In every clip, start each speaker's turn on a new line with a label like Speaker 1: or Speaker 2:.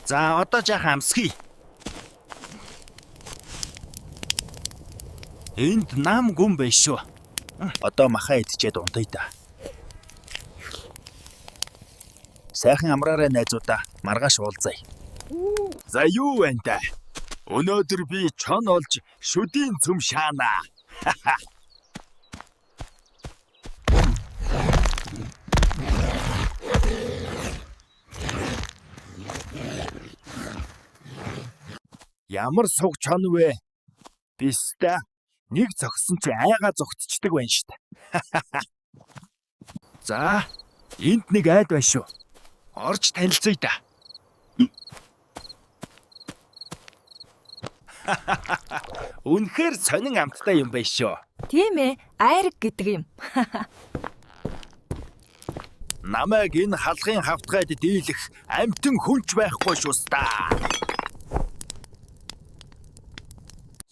Speaker 1: За одоо жаахан амсхий. Энд нам гүн байна шүү. Одоо махаа идчихэд унтъя да. Сайхан амраарай найзуудаа. Маргааш уулзъя. За юу вэ та? Өнөөдөр би чон олж шүдийн цөм шаана. Ямар суг чон вэ? Биста нэг зогсон чи айгаа зогтчдаг байна штэ. За, энд нэг айд байна шүү. Орж танилцъя да. Үнэхээр сонин амттай юм байна шүү.
Speaker 2: Тийм ээ, айраг гэдэг юм.
Speaker 1: Намайг энэ халахын хавтгайд дийлэх амтэн хүнч байхгүй шүүста.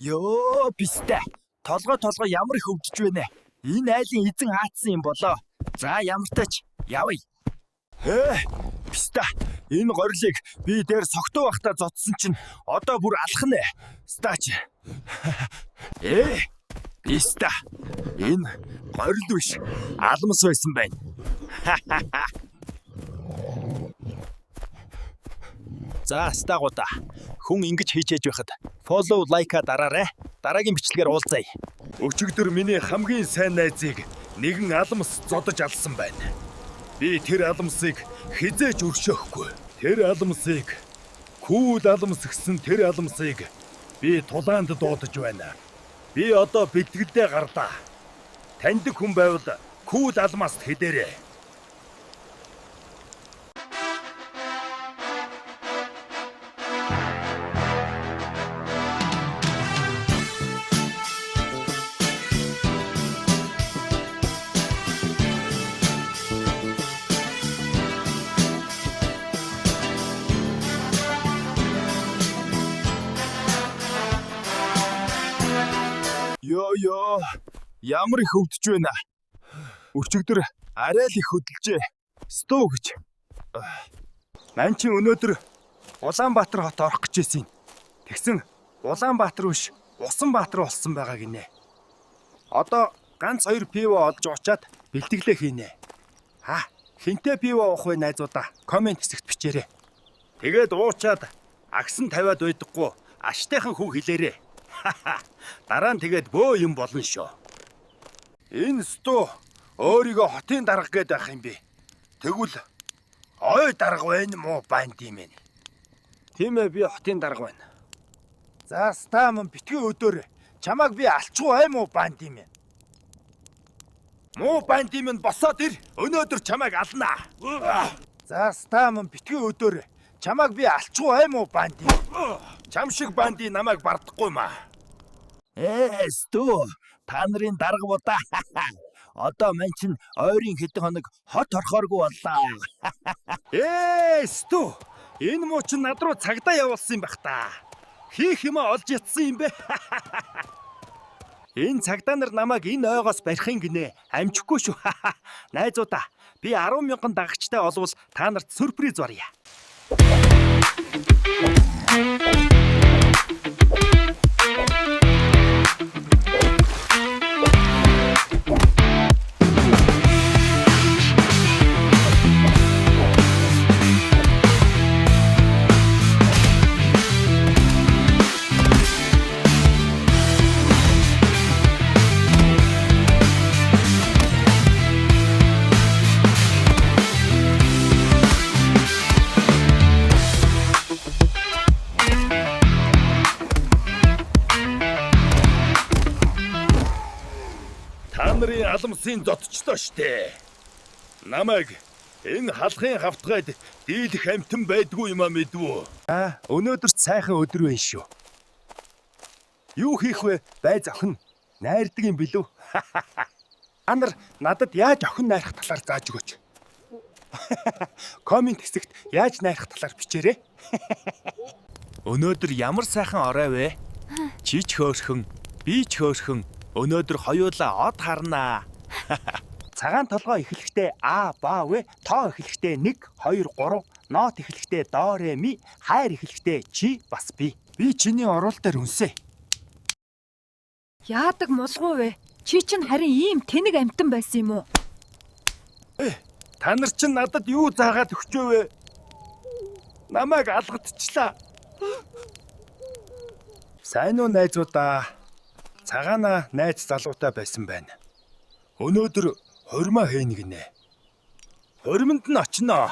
Speaker 1: Йоо, биста. Толгой ямар их өвдөж байна. Энэ айлын эзэн хаацсан юм болоо. За ямартайч явъя. Биста. Энэ горилыг би дээр согтуу бахта зодсон чинь одоо бүр алхна. Стач. Биста. Энэ горил биш. Алмас байсан байна. За стагуудаа. Хүн ингэж хийж байхад follow like-а дараарай. Дараагийн бичлэгээр уулзъя. Өчигдөр миний хамгийн сайн найзыг нэгэн алмас зодож алсан байна. Би тэр алмасыг хизээж өршөөхгүй. Тэр алмасыг күүл алмас гэсэн тэр алмасыг би тулаанд дуудаж байна. Би одоо бэлтгэлдээ гарлаа. Таньдаг хүн байвал күүл алмаст хэдээрэй. Йоо, ямар их өвдөж байна. Өчигдөр арай л их хөдөлжээ. Стуу гэж. Ман чи өнөөдөр Улаанбаатар хот орох гэжсэн. Тэгсэн Улаанбаатар биш, Усанбаатар болсон байгаа гинэ. Одоо ганц 2 пиво олж уучаад бэлтгэлээ хийнэ. Хинтээ пиво уух вэ найзуудаа? Комент хэсэгт бичээрэй. Тэгээд уучаад агсан тавиад байдаггүй аштайхан хүү хэлээрэй. Дараа нь тэгээд бөө юм болно шүү. Энэ сту өөрийгөө хотын дарга гээд байх юм би. Тэгвэл ой дарга байна мó банд юм ээ. Тийм ээ, би хотын дарга байна. За стам битгий өдөр чамайг би алчгүй ай мó банд юм ээ. Мó банд юм босоод ир. Өнөөдөр чамайг алнаа. За стам битгий өдөр чамайг би алчгүй ай мó банд юм. Чам шиг банди намайг бардахгүй маа. Сту, та нарын даргавуудаа. Одоо мань чинь ойрын хэдэн хоног хот орхооргүй боллоо. Сту, энэ муу чинь над руу цагдаа явуулсан юм бах та. Хийх юмаа олж ятсан юм бэ? Энэ цагдаа нар намайг энэ ойгоос барихын гинэ. Амжихгүй шүү. Найзуудаа, би 10,000 дагагчтай олвол та нарт сюрприз барья. Алмсын зодчтой штэ. Намайг энэ халахын хавтгайд дийлэх амтан байдгүй юм а мэдвүү. Өнөөдөр сайхан өдөр байна шүү. Юу хийх вэ? Бай зохин. Найрдаг юм билүү? Анар надад яаж охин найрах талаар зааж өгөөч. Комент хэсэгт яаж найрах талаар бичээрэй. Өнөөдөр ямар сайхан орой вэ? Чи ч хөөрхөн, би ч хөөрхөн. Өнөөдөр хоёулаа од харнаа. Цагаан толгой эхлэхдээ А ба вэ? Тоо эхлэхдээ 1 2 3 Нот эхлэхдээ до ре ми, хайр эхлэхдээ чи бас би. Би чиний орол дээр үнсэ.
Speaker 2: Яадаг мулгуу вэ? Чи чинь харин ийм тэнэг амтан байсан юм уу?
Speaker 1: Та нар чинь надад юу заагаад өгчөө вэ? Намайг алгадчихлаа. Сайн уу найзуудаа? Цагаана найз залуутай байсан байна. Өнөөдөр хурмаа хийнэ гинэ. Хурманд нь очноо.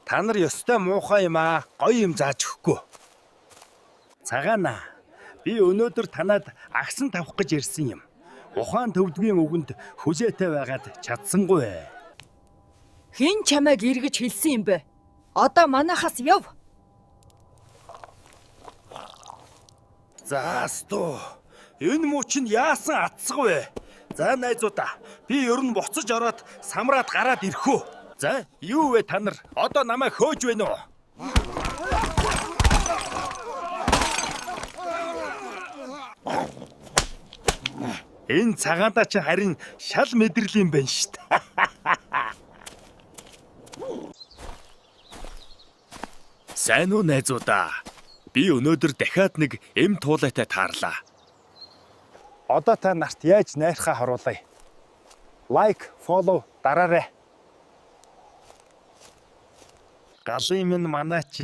Speaker 1: Та нар ёстой муухай юм аа. Гоё юм зааж өгөхгүй. Цагаана. Би өнөөдөр танад агсан тавих гэж ирсэн юм. Ухаан төвдгийн үгэнд хүлээтэй байгаад чадсангүй.
Speaker 2: Хэн чамайг эргэж хэлсэн юм бэ? Одоо манайхаас яв.
Speaker 1: Заастуу. Энэ муу чинь яасан атсаг вэ? За найзуудаа, би ер нь буцаж ороод самраад гараад ирэх үү. За, юу вэ та нар? Одоо намайг хөөж байна уу? Энэ цагаандаа чи харин шал мэдрэлийн байна шүү дээ. Сайн уу найзуудаа? Би өнөөдөр дахиад нэг эм туулайтай таарлаа. Одоо та нарт яаж найрхаа харуулъя? Лайк, фоллоу дараарай. Галын минь манаач.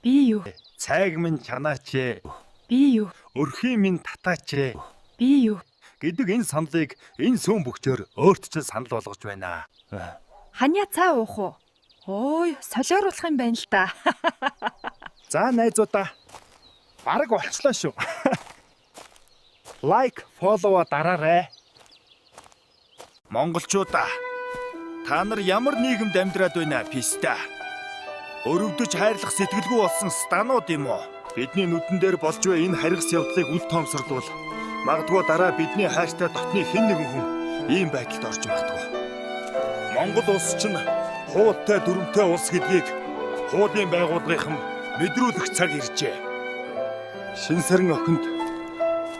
Speaker 2: Би юу?
Speaker 1: Цайг минь чанаач.
Speaker 2: Би юу?
Speaker 1: Өрхийн минь татаач.
Speaker 2: Би юу?
Speaker 1: Гэдэг энэ саналыг энэ сүүн бөхчөөр өөрт ч санал болгож байна.
Speaker 2: Ханя цаа уух уу? Ой, солиоруулах юм байна л да.
Speaker 1: За найзуудаа. Бараг болчлоо шүү. Лайк, фоллоу дараарай. Монголчуудаа. Та нар ямар нийгэмд амьдраад байна писта? Өрөвдөж хайрлах сэтгэлгүй болсон станууд юм уу? Бидний нүдэн дээр болж буй энэ харгас явдлыг үл тоомсорлуул. Магадгүй дараа бидний хайртай дотны хэн нэгэн хүн ийм байдалд орж магадгүй. Монгол улс чинь хуултай дүрмтэй улс гэдгийг хуулийн байгууллагынхан мэдрүүлэх цаг иржээ. Шин сарын охинд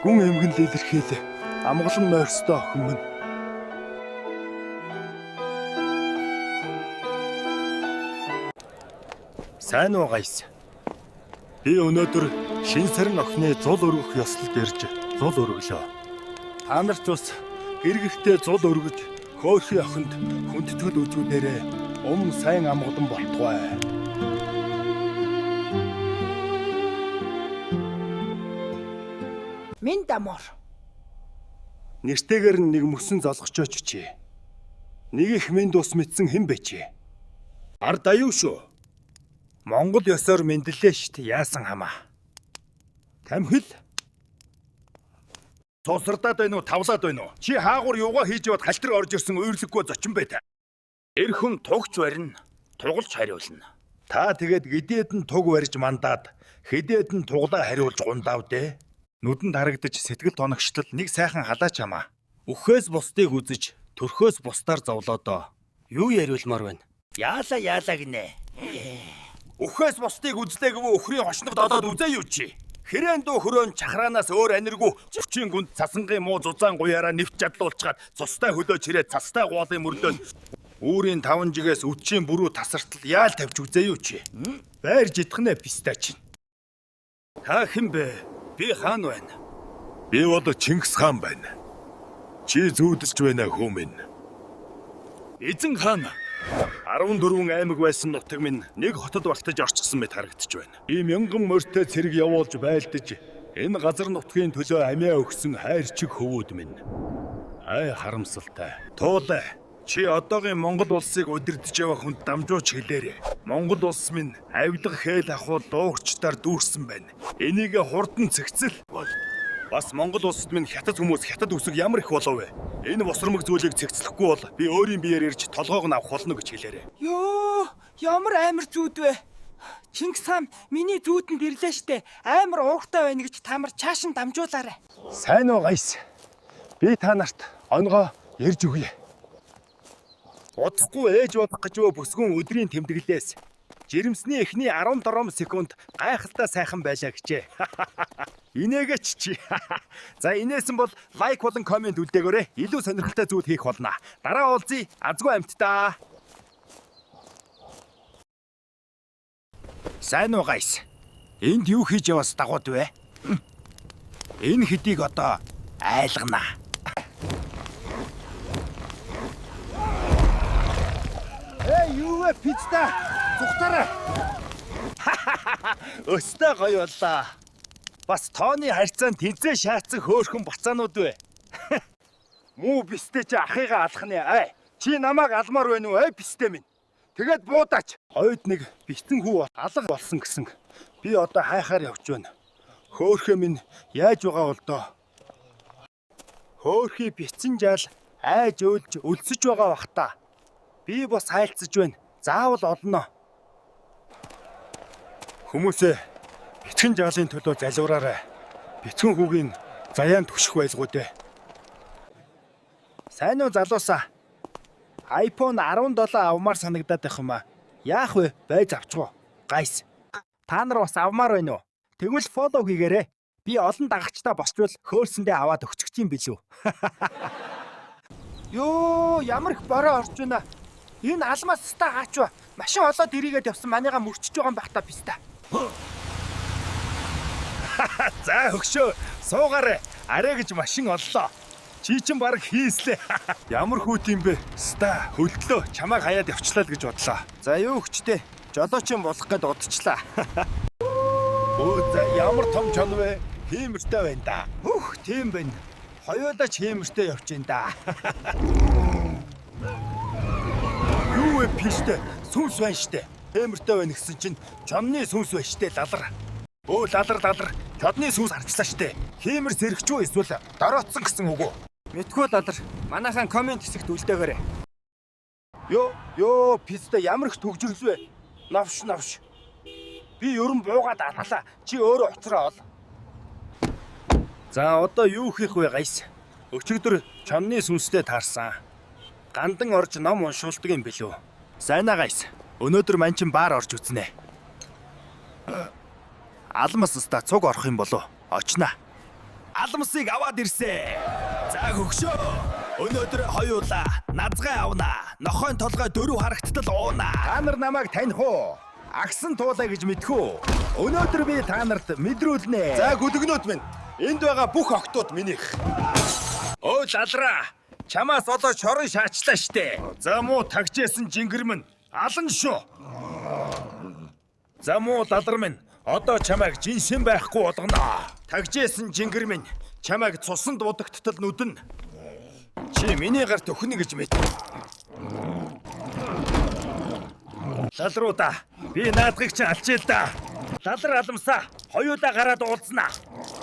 Speaker 1: гүн эмгэн илэрхийлээ. Амгалан нойрстой охин минь. Сайн уу гайс? Би өнөөдөр шин сарын охины зул өргөх ёслолд ирж зул өргөлөө. Та нар ч бас гэргэртээ зул өргөж хөөхий охинд хүндэтгэл үзүүлээрээ сайн амгалан болтугай.
Speaker 2: Минь дамор.
Speaker 1: Нэртэйгээр нэг мөсөн золгочооч чи. Нэг их минь ус мэдсэн хэн бэ чи? Ард аюу шүү. Монгол ёсоор мэдлээ штт яасан хамаа. Тамхил. Цусрдаад байна уу, тавлаад байна уу? Чи хаагур юугаа хийж яваад халтар орж ирсэн уйрлэггүй зочин бай та. Эр хүн тугч барина, тугалж хариулна. Та тэгээд гэдээд нь туг барьж мандаад, хэдээд нь туглаа хариулж гундав дээ. Нүдэнд харагдаж сэтгэл тоногчлол нэг сайхан халаач хамаа. Үхээс бусдыг үзэж, төрхөөс бусдаар зовлоодоо. Юу яриулмаар байна? Яалаа гинэ. Үхээс бусдыг үзлээ гэв өхрийн хошногд одоод үзээ юу чи? Хэрээн дөө хөрөөн чахраанаас өөр аниргүй чөвчийн гүнд цасангийн муу зузаан гуяраа нэвч чадлуулчгаад цустай хөлөө чирээ цастай гуалын мөрлөөд үүрийн 5 жигээс үтчийн бүрүү тасартал яал тавьж үзээ юу чи? Байрж идхнэ пистач. Та хэн бэ? Би хаан байна. Би бол Чингис хаан байна. Чи зүүдэлж байна хүмүн. Эзэн хаан 14 аймаг байсан нутаг минь нэг хотод балтаж орчихсон мэт харагдаж байна. Би мянган морьтой цэрэг явуулж байлдаж энэ газар нутгийн төлөө амиа өгсөн хайрчиг хөвүүд минь. Ай харамсалтай. Туулаа. Чи одоогийн Монгол улсыг удирдах яваа хүнд дамжууч хэлээрэй. Монгол улс минь авилга хээл ахуй дуугчдаар дүүрсэн байна. Энийг хурдан цэгцэл. Бас Монгол улсад минь хятад хүмүүс хятад үсэг ямар их болов вэ? Энэ босромог зүйлийг цэгцлэхгүй бол би өөрийн биеэр ирж толгоог нь авах болно гэж хэлээрэй.
Speaker 3: Йоо, ямар амар зүүд вэ? Чингис хаан миний зүүдэнд ирлээ штэ. Амар ууртай байна гэж та нар чааш нь дамжуулаарай.
Speaker 1: Сайн уу гайс? Би та нарт онгоо ярьж өгье. Удахгүй ээж бодох гэж бүсгүн өдрийн тэмдэглэлээс жирэмсний эхний 17 секунд гайхалтай сайхан байлаа гэжээ. Инээгээч чи. За инээсэн бол лайк болон комент үлдээгээрэй. Илүү сонирхолтой зүйл хийх болно. Дараа уулзъя. Азгүй амьтдаа. Сайн уу гайс? Энд юу хийж яваас дагууд вэ? Энэ хэдийг одоо айлгана. Юу вэ пицца? Зүхтараа. Өстэй гоё боллоо. Бас тооны харьцаанд тэнцээ шаацсан хөөхөн бацаанууд вэ? Муу бистэй чи ахыгаа алах нэ. Ай, чи намайг алмаар байна уу? Ай бистэй минь. Тэгээд буудаач. Хойд нэг бицэн хүү алга болсон гэсэн. Би одоо хайхаар явж байна. Хөөхөө минь яаж байгаа бол доо? Хөөхий бицэн жаал айж өөлж өлсөж байгаа бах та. Би бас хайлтсаж байна. Заавал олно. Хүмүүсээ бицэн жаалын төлөө залуураарай. Бицэн хүүгийн заяан түших байлгүй дээ. Сайн уу залуусаа? iPhone 17 авмаар санагдаад байх юм аа. Яах вэ? Байж авчгаа. Гайс. Та нар бас авмаар байна уу? Тэгвэл фоллоу хийгээрэй. Би олон дагагчтай босчвол хөөрсөндөө аваад өгчих юм билүү. Йоо, ямар их бороо орж байна. Энэ алмаас ста хаач ба. Машин олоод ирээгээд явсан манайгаа мөрчиж байгаа юм байх та биста. За хөгшөө, суугаарай. Арай гэж машин оллоо. Чи чинь баг хийслээ. Ямар хүүт юм бэ? Ста хөлтлөө чамайг хаяад явчлаа л гэж бодлоо. За юу хүчтэй. Жолоочин болох гээд удчихлаа. Өө за ямар том жол вэ? Хиймэртэй байна да. Хөх, тийм байна. Хоёулаа ч хиймэртэй явж байна да. Юу вэ пиштэй? Сүнс байна штэ. Хиймэртэй байна гэсэн чинь чонны сүнс байна штэ лалар. Өө лалар. Чодны сүнс харчихсан штэ. Хиймэр зэрэгч үү эсвэл дороотсон гэсэн үг үү? Мэдгүй лалар. Манайхан комент хэсэгт үлдээгээрэй. Йоо, писта ямар их төгжрөл вэ? Навш. Би ерөн буугаад алгалаа. Чи өөрөө оцроо ол. За одоо юу хийх вэ гайс? Өчигдөр чонны сүнстэй таарсан. Гандан орж ном уншуулдаг юм билүү? Сайнаа гайс. Өнөөдөр мань чин баар орж үзнэ. Алмас ста цуг орох юм болов? Очнаа. Алмасыг аваад ирсэ. За хөгшөө. Өнөөдөр хоёулаа назгай авнаа. Нохойн толгой дөрөв харагттал ууна. Та нар намайг таних уу? Агсан туулаа гэж мэдэх үү? Өнөөдөр би та нарт мэдрүүлнэ. За гүлгнүүд минь. Энд байгаа бүх октод минийх. Өө лалраа. Чамаас одоо чорон шаачлаа штэ. За муу тагчээсэн жингэр минь. Алан шүү. За муу лалар минь. Одоо чамайг жинсэн байхгүй болгоно. Тагжээсэн жингэр минь чамайг цусанд удагттал нүдэн. Чи миний гарт өхнө гэж мэд. Лалруудаа би наадгыг чинь алчээ л да. Лалар алмсаа хоёулаа гараад уулзнаа.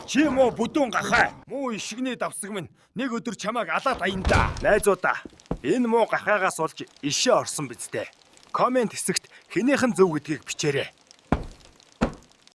Speaker 1: Чи муу бүдүүн гахаа. Муу ишгний давсаг минь нэг өдөр чамайг алаад аян да. Найзуудаа энэ муу гахаагаас олж ишээ орсон биз дээ. Комент хэсэгт хинийхэн зөв гэдгийг бичээрэй.